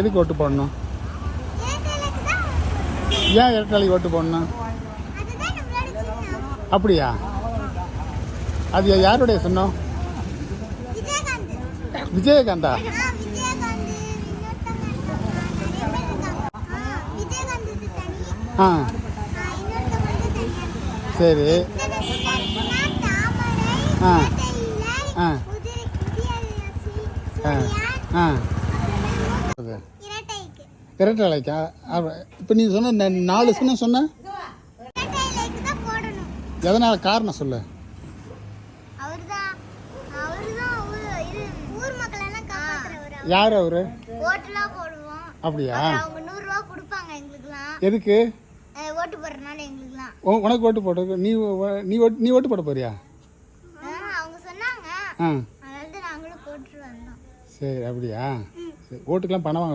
எதுக்கு ஓட்டு போடணும்? ஏன் இரட்டைலைக்கு ஓட்டு போடணும்? அப்படியா? அது யாருடைய சொன்னோம்? விஜயகாந்தா? ஆ சரி. ஆ ஆ ஆ ஆ இரட்டைலைக்கா? இப்போ நீ சொன்ன 4 சொன்ன எதனால் காரணம் சொல்லு. யார் அவரு? அப்படியா? எதுக்கு உனக்கு ஓட்டு போட்டு நீ ஓட்டு போட போறியா? ஆ சரி அப்படியா? சரி, ஓட்டுக்கெல்லாம் பணம் வாங்க